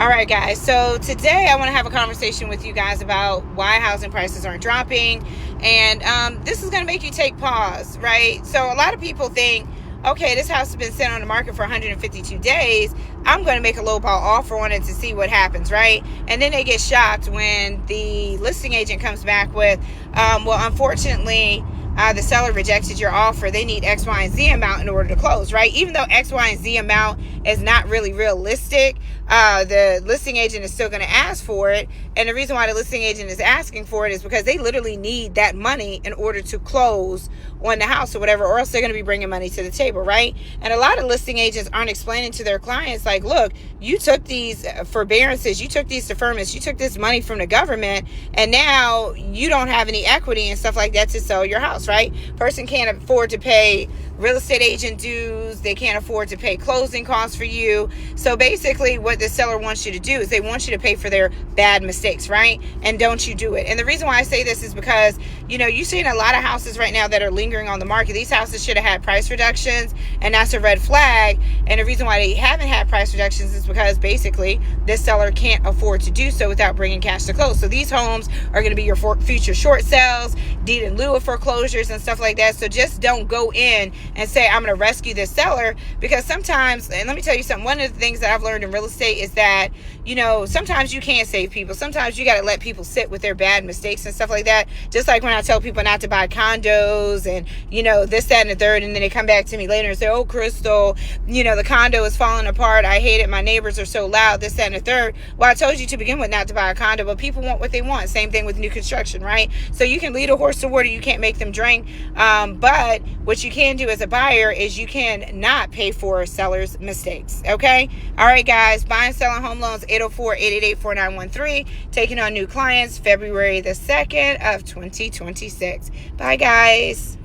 All right, guys. So today I want to have a conversation with you guys about why housing prices aren't dropping. And this is going to make you take pause, right? So a lot of people think, okay, this house has been sitting on the market for 152 days. I'm going to make a lowball offer on it to see what happens, right? And then they get shocked when the listing agent comes back with, well, unfortunately, the seller rejected your offer. They need X, Y, and Z amount in order to close, right? Even though X, Y, and Z amount is not really realistic, the listing agent is still going to ask for it. And the reason why the listing agent is asking for it is because they literally need that money in order to close on the house or whatever, or else they're going to be bringing money to the table, right? And a lot of listing agents aren't explaining to their clients, like, look, you took these forbearances, you took these deferments, you took this money from the government, and now you don't have any equity and stuff like that to sell your house, right? Person can't afford to pay real estate agent dues. They can't afford to pay closing costs for you. So basically what the seller wants you to do is they want you to pay for their bad mistakes, right? And don't you do it. And the reason why I say this is because, you're seeing a lot of houses right now that are lingering on the market. These houses should have had price reductions, and that's a red flag. And the reason why they haven't had price reductions is because basically this seller can't afford to do so without bringing cash to close. So these homes are going to be your future short sales, deed in lieu of foreclosures and stuff like that. So just don't go in and say, I'm going to rescue this seller, because sometimes, and let me tell you something, one of the things that I've learned in real estate is that, sometimes you can't save people. Sometimes you got to let people sit with their bad mistakes and stuff like that. Just like when I tell people not to buy condos and, this, that, and the third, and then they come back to me later and say, oh, Crystal, the condo is falling apart. I hate it. My neighbors are so loud, this, that, and the third. Well, I told you to begin with not to buy a condo, but people want what they want. Same thing with new construction, right? So you can lead a horse to water. You can't make them drink. But what you can do as a buyer is you can not pay for sellers' mistakes. Okay. All right, guys. Buying, selling home loans, 804-888-4913. Taking on new clients February the 2nd of 2026. Bye, guys.